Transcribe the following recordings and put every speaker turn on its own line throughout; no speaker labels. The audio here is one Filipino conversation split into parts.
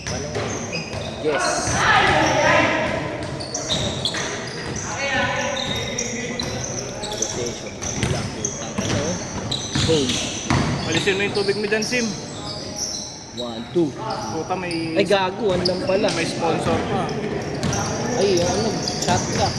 Yes. Rotation. Bilang putang ano. Boom.
Alisin mo yung tubig mo dyan, Sim.
1, 2.
Puta, may...
Ay gago, ano lang pala.
May sponsor pa.
Ay ano, shot ka.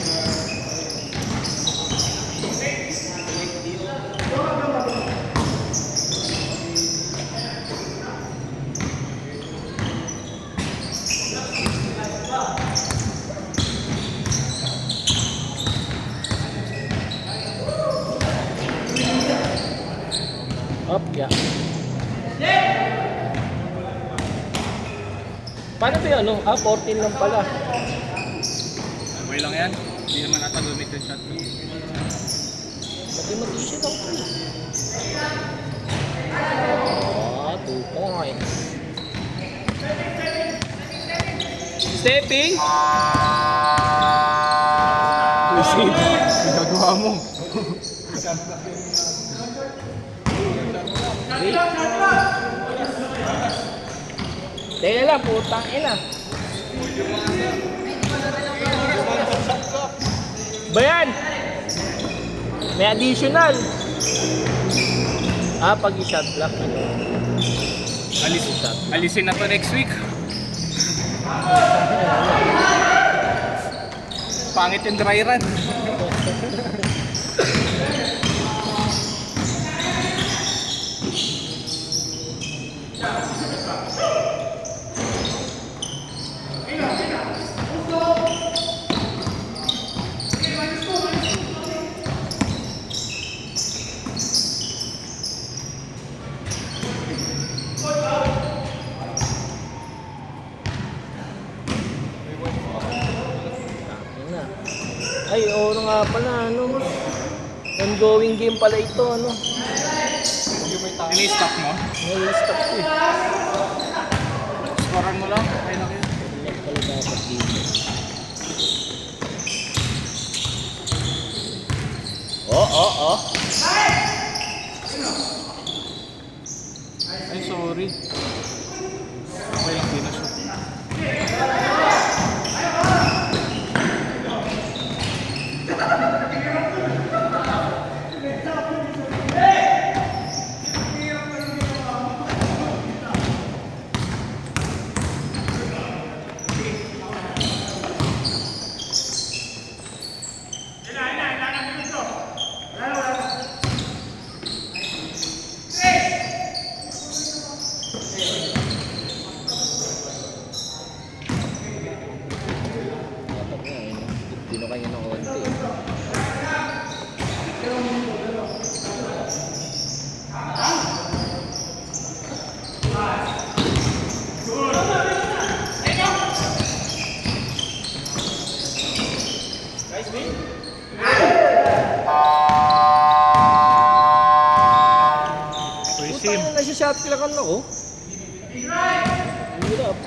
Up, yeah. Paano ba yun, ano? 14 lang pala.
Okay lang yan. Hindi naman ata lumit yung shot.
Mathematician ako. 2 points. Stepping.
Receive. Ginagawa mo.
Teka lang, putang ina. Bayan! May additional. Pag i-shot block.
Alisin na to next week. Pangit yung dry run.
Ay, oo nga pala, ano. Ongoing game pala ito, ano.
Ini-stop mo?
May stop ko eh.
Scorean mo lang. Okay na kayo.
Hindi pala dapat dito. Oh.
Ay, sorry. Okay lang, di na shoot.
Dapat nga eh, no? Dino kayo ng konti.
Sim.
Putang ina, nasi-shot kilakan ako. Hirap.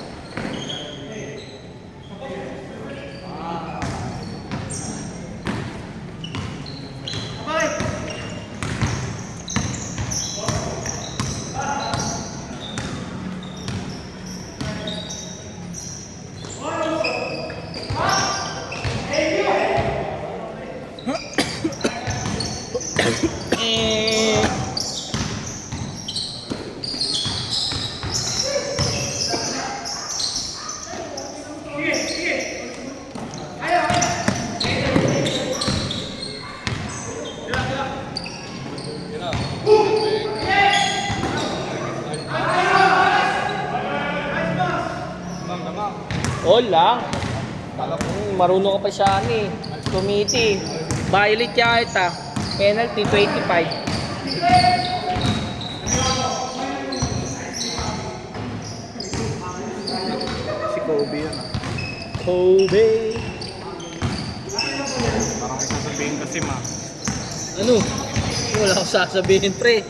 All lang. Marunong ka pa siya ni. Committee. Violet yata. Penalty 25.
Si Kobe yan.
Kobe.
Parang may sasabihin kasi ma.
Ano? Wala akong sasabihin, pre.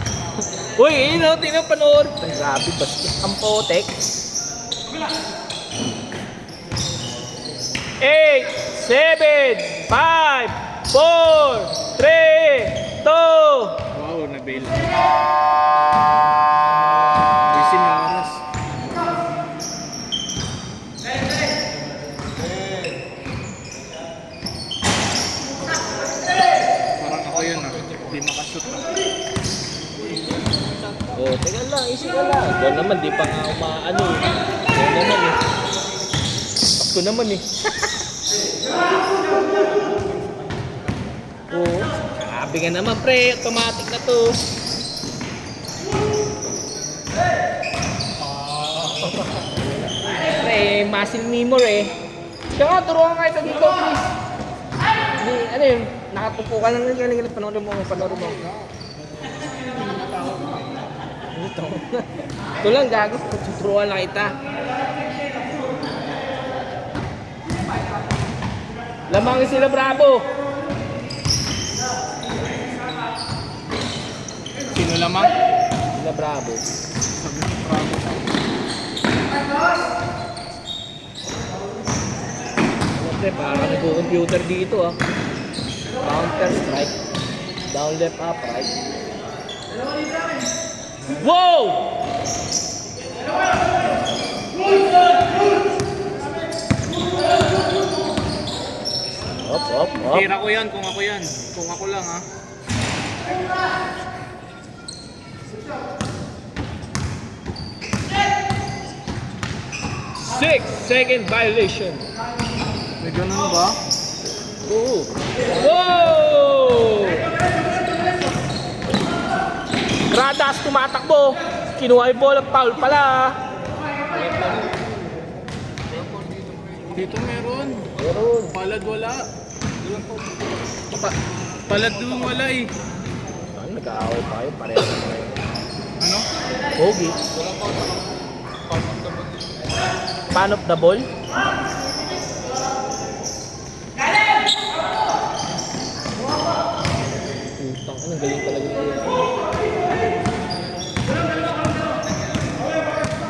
Uy, yun o, tingnan panood. Ay, grabe, basta. Ang potek. 8, 7, 5, 4, 3, 2.
Wow, na-bail. Bisin yung oras.
easy ka lang. Ikaw naman, di pa nga umaano eh. Ikaw naman eh. Ako naman eh. Oo. Sabi nga naman pre, automatic na to. Pre, muscle memory eh. Tsaka, turuan ka ito dito, please. Di, ano yun, nakatupo ka lang galing panoorin mo. Ito lang, gago. Tuturuan lang kita. Lamangin sila, Bravo.
Sino lamang?
Sila, Bravo. Siyempre, parang nag-computer dito ah. Counter strike. Down, left, up, right. Wow! Up.
Tira ko yan kung ako yan. Kung ako lang ha.
Second violation.
May ganun ba?
Oo. Wow! Gradas tumatakbo. Kinuha yung bola, foul pala.
Dito meron.
Meron.
Palad wala. Palad doon wala eh.
Ano, nag-aaway pa kayo, pareho na kayo.
Ano?
Pogi. Pan of the ball? Putang, ano, galing talaga nito.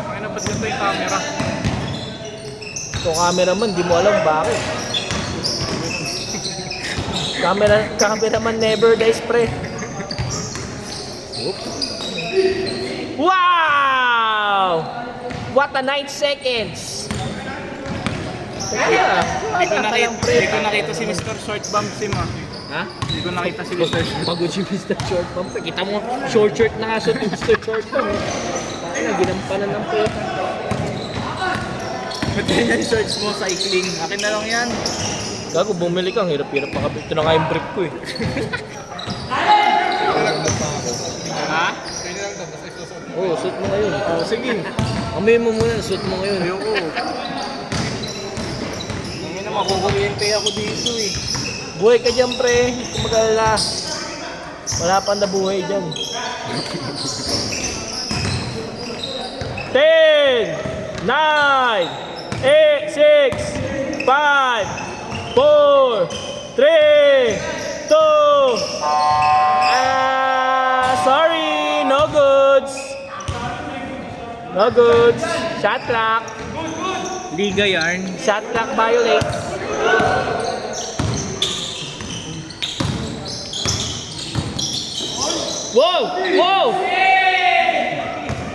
Ay na ba't ganito yung camera?
So, cameraman, di mo alam bakit. Cameraman never dies, pre. Oops. Wow! What a 9 seconds!
Hindi ko nakita si Mr. Short Bump Sim ah.
Ha?
Hindi ko nakita si Mr. Short.
Pagod si Mr. Short Bump. Kita mo, short na nga sa Mr. Short Bump. Ay, ginampanan ng puta.
Ba't yan yung shorts mo, cycling? Akin na lang yan.
Gago, bumili ka. Hirap-hirap pa kami. Ito na nga yung brick ko eh.
Ha?
Oo, suit mo ngayon. Oo, sige. Amoy mo muna, suit mo ngayon.
Ayoko. Hindi na makukuryente ako dito eh.
Buhay ka dyan, pre. Kung mag-alala. Wala pang nabuhay dyan. 10, 9, 8, 6, 5, 4, 3, 2. Sorry, no goods. No goods. Shot clock.
Liga yarn.
Shot clock violates. Wow! Wow!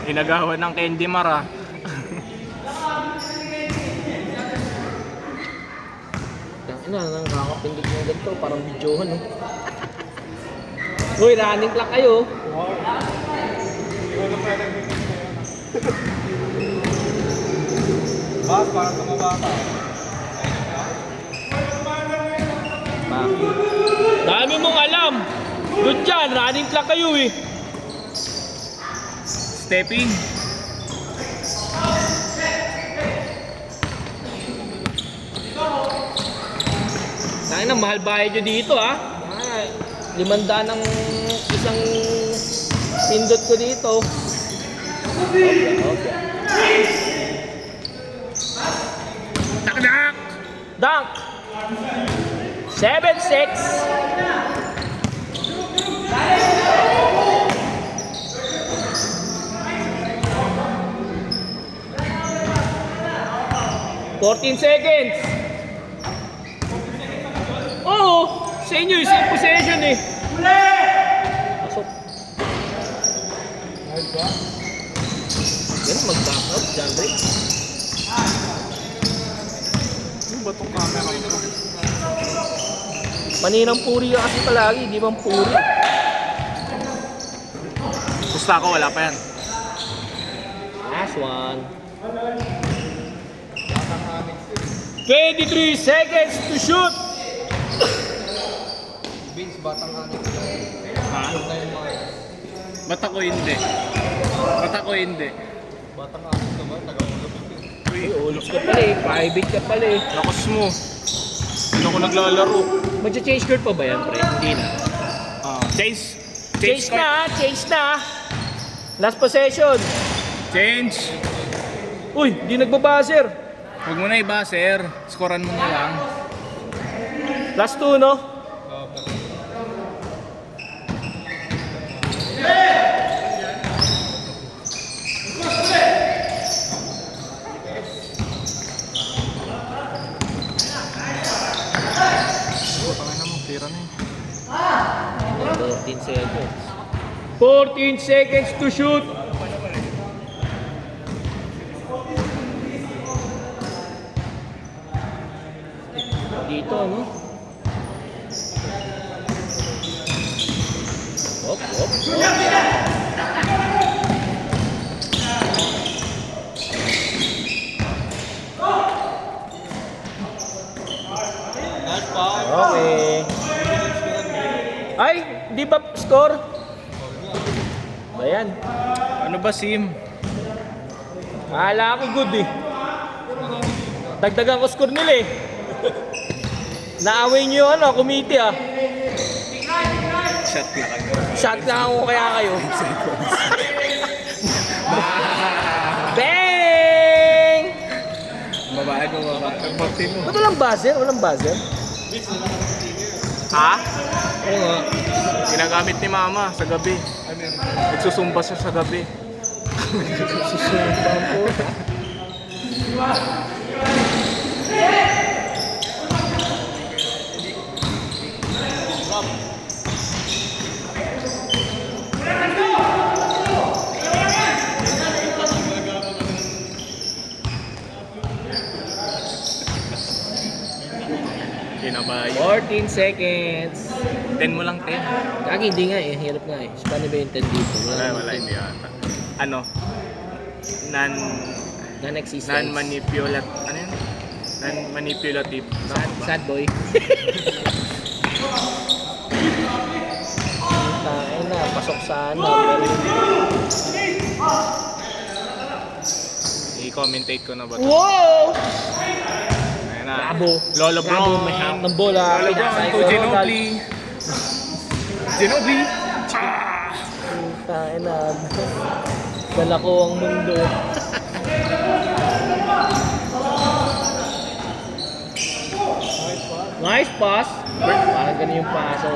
Inagawan ng Candy Mar ah.
Ina, nakakapindot ng ganito. Parang videohan, no? Uy, running clock kayo.
Bakit parang tumaba ka?
Dami mong alam. Good dyan, running clock kayo eh.
Stepping.
Tangina, mahal bayad nyo dito ah. 500 ng isang pindot ko dito. Okay.
Takdak!
Dunk! 7-6. $14. Oo, sa inyo yung same possession eh. Pasok. Yan, mag-back up, John Ray.
Ano ba itong camera ito?
Paninang puri ka kasi palagi, di bang puri?
Gusto ako, wala pa yan.
Last one. 23 seconds to shoot.
Vince, batang hanip.
Ha? Ba't ako hindi? Ba't ako hindi?
Batang hanip naman, taga-ulap.
Uy, ulos ka pala eh. Private ka pala eh.
Lakas mo. Hindi ako naglalaro.
Magcha-change court pa ba yan, pre? Hindi na.
Chase.
Change na, change na. Last possession.
Change.
Uy, di nagbabuzzer.
Huwag mo na i-buzzer. Scorean mo na lang.
Last 2, no?
Tangin na mo, tira na
14 seconds. 14 seconds to shoot. Dito, no? Hop, hop, hop. Okay. Ay, di ba score? Ayan.
Ano ba, Sim?
Akala ko good eh. Dagdagan ko score nila eh. Naaway niyo ano, committee ah.
Shot na kayo.
Shot lang ako kaya kayo. Bang!
Babae mo, babae. Pagpagti mo.
Ba't walang buzzer? Walang buzzer?
Ha?
Oo nga.
Ginagamit ni Mama sa gabi. Nagsusumba siya sa gabi.
Susumbang po.
Kinabayo.
14 seconds.
10 mo lang, 10.
Kagi, hindi nga eh. Hirap nga eh. Paano ba yung 10 dito?
Wala, hindi ata. Ano?
Non-existence.
Non-manipulative. Ano yun? Non-manipulative.
Sad boy. Tayo na, pasok sana.
I-commentate ko na ba ito?
Wow!
Ayan na.
Bravo.
Lolo
Bravo,
Brown.
may hawak ng bola.
Lolo Brown to Ginobili. Ginobili.
Tayo na. Dala ko ang mundo. Nice pass. Parang ganun yung paso.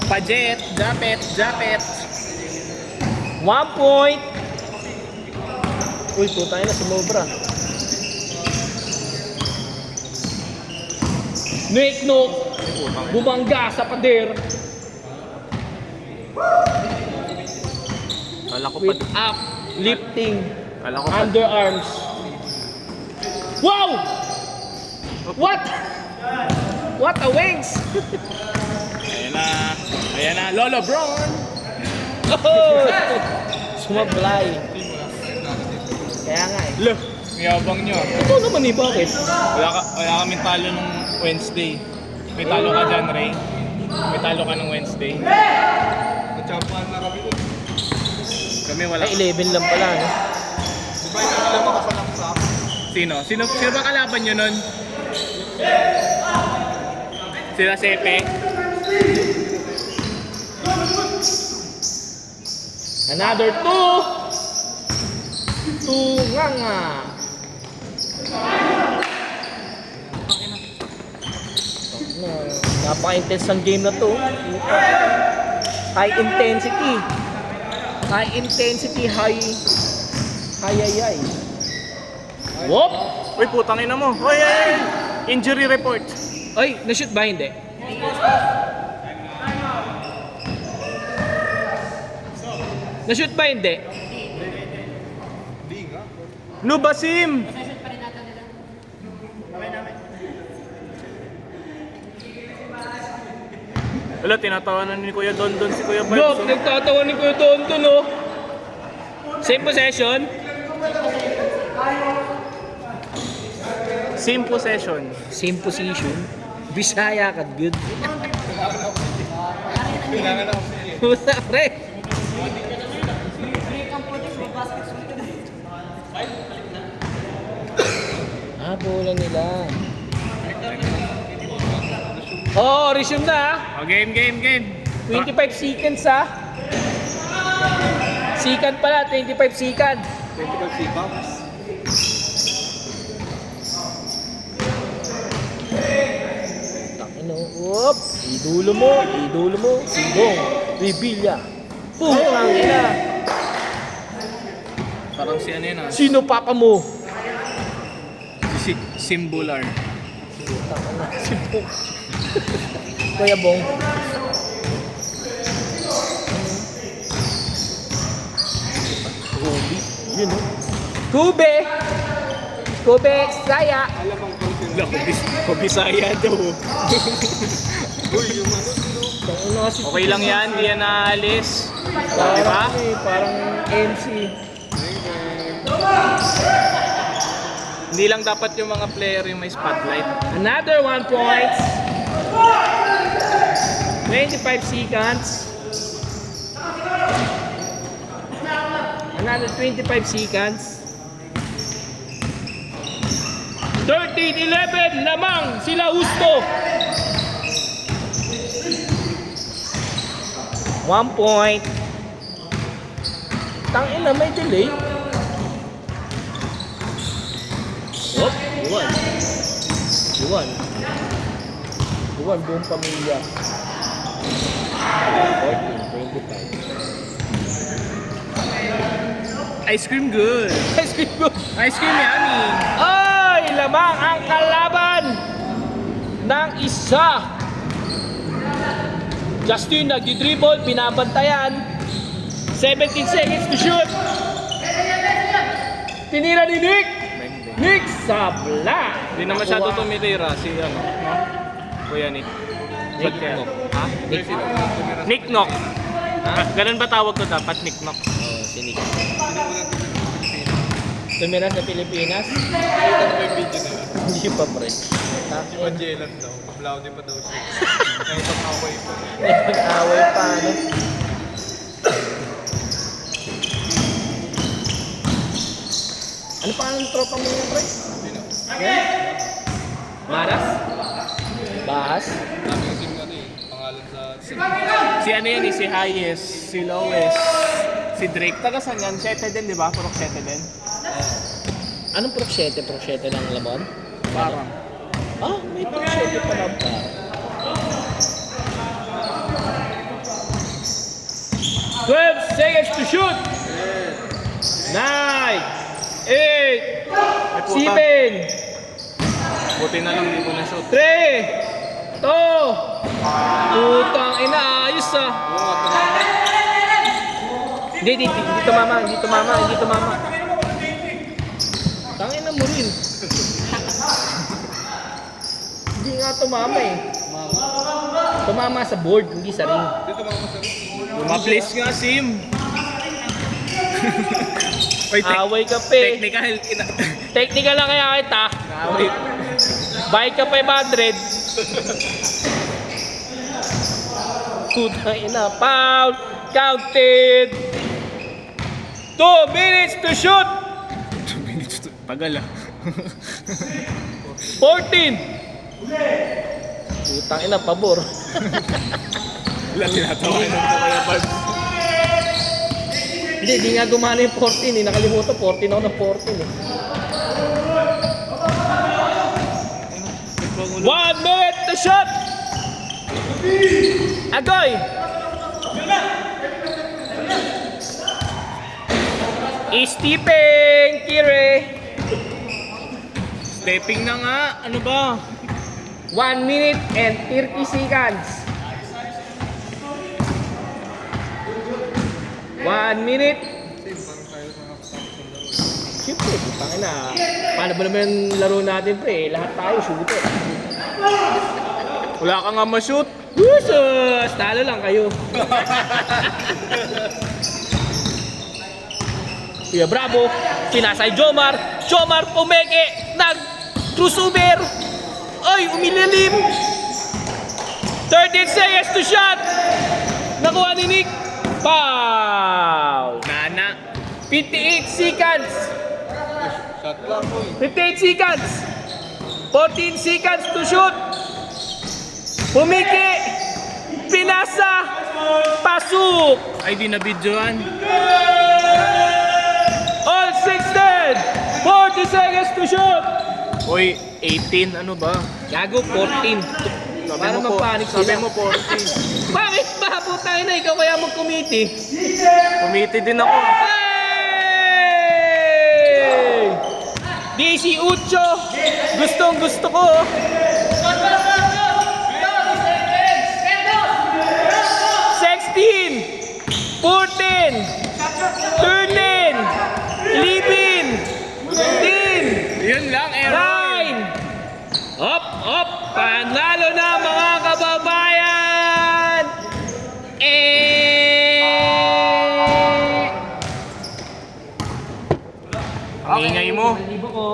Pajet. Japet. Japet.
1 point. Uy, putang ina, sumobra. Nick-nook. Bumangga sa pader.
Kala ko
With
pa.
up, lifting,
Kala ko pa.
underarms. Wow! What? What a wings!
Ayan na. Ayan na. Lolo Brown.
Oh! Sumablay. Kaya nga eh.
Look. Yabang nyo.
Ito naman eh, bakit?
Wala kaming talo nung Wednesday. May talo ka dyan, Ray. May talo ka nung Wednesday.
Na-champion na kami doon.
Kami wala.
Ay, 11 lang pala, no?
Di ba yung alam makasalang sa akin?
Sino ba kalaban nyo nun? Sila Sepe.
Another 2! 2 nga nga. Napaka-intense ang game na to. High intensity. High intensity, high. Ay. Whoop!
Uy, putang ina mo. Uy, ay! Injury report.
Ay, na-shoot ba? Hindi. Na-shoot ba? Hindi.
Hindi nga.
No, Basim! Wala, tinatawanan ni Kuya Dondon si Kuya
Look,
Vibes.
nagtatawa ni Kuya Tonton, no? Same possession.
Same possession.
Same position. Bisaya ka, good. Puta, pre. Bola nila. Oh, resume na.
Oh, game.
25 seconds Second pala, 25 second.
25 seconds.
Takino, whoop. Idulo mo. Singgong. Revilla. Putang ina.
Parang si ano yun ah.
Sino papa mo?
Si Simbular.
Si Bong. Kuya Bong. Kobe. Yun o. Kobe, Saya.
Bisaya daw. Okay lang yan, di yan naalis. Di ba?
Parang MC.
Hindi lang dapat yung mga player yung may spotlight.
Another 1 point. 25 seconds. Another 25 seconds. 13-11, lamang sila Husto. 1 point. Tangina, may delay. Oh, Iwan, buong pamilya. 14, 25.
Ice cream good.
Ice cream go.
Ice cream yummy.
Ay, lamang ang kalaban ng isa. Justin nagdi-dribble, pinabantayan. 17 seconds to shoot. Tinira ni Nick. Nick Sabla.
Hindi na masyado tumitira si ano, no? Kuya Nick.
Nick
Ba't kaya?
Knock.
Ha? Nick Knock. Ganun ba tawag ko dapat? Nick Knock.
Oh, si Nick. Tumira sa Pilipinas? Hindi pa pre.
Magellan daw. Mablaude pa daw siya. Kahit ang away pa.
Nag-away pa, ano? Ano pa ang tropa mo yun, pre? Yan? Maras? Bahas?
Dami yung team ano eh. Pangalan sa
Si ano yan eh, si Hayes, si Lois, si Drake. Taga saan yan? Sete din, di ba? Purok sete din.
Anong prosyete? Prosyete ng Labon?
Parang.
Ah, may prosyete pa lang pa. Twelve seconds to shoot! 9, 8,
puta.
7,
Buti na lang di ko na shoot.
3, 2, putang ina, ayos ah. Hindi tumama. Tangina mo rin. Hindi nga tumama eh. Tumama sa board, hindi sa ring.
Lumaplis nga, Sim. Wait,
Away ka pe. Technical lang kaya kita.
Wait.
Bayad ka 500. Putang ina, foul. Counted. 2 minutes to shoot.
2 minutes to... Tagal ah.
14. Putang ina, pabor.
Wala tinatawanan ko kaya Barbs.
Hindi nga gumana yung 14 eh. Nakalimutan, 14 ako ng 14 eh. 1 minute to shot! Agoy! Stepping Kire!
Stepping na nga. Ano ba?
1 minute and 30 seconds. 1 minute. Siyempre, putang ina. Paano ba naman yung laro natin, pre? Lahat tayo, shooter.
Wala ka nga ma-shoot.
Usos! Talo lang kayo. Kuya Bravo, pinasay Jomar. Jomar pumeke, nag-crossover. Ay, umilalim. 13 seconds to shot. Nakuha ni Nick. Foul.
Nana.
58 seconds.
Shot lang po
58 seconds. 14 seconds to shoot. Pumiki. Pinasa. Pasok.
Ay, di na videoan.
All 16. 40 seconds to shoot.
Uy, 18, ano ba?
Gago, 14. Para mapanik
Sabi
sila.
mo 40.
Bakit ba? Putang ina, ikaw kaya mag-committee?
Committee din ako.
Hey! DC Ucho. Gustong gusto ko. 16, 14, 13, 11, 10,
Yun lang, error.
9. Up, up. Panalo na mga kababayan.
Ang ingay mo.
Libo ko.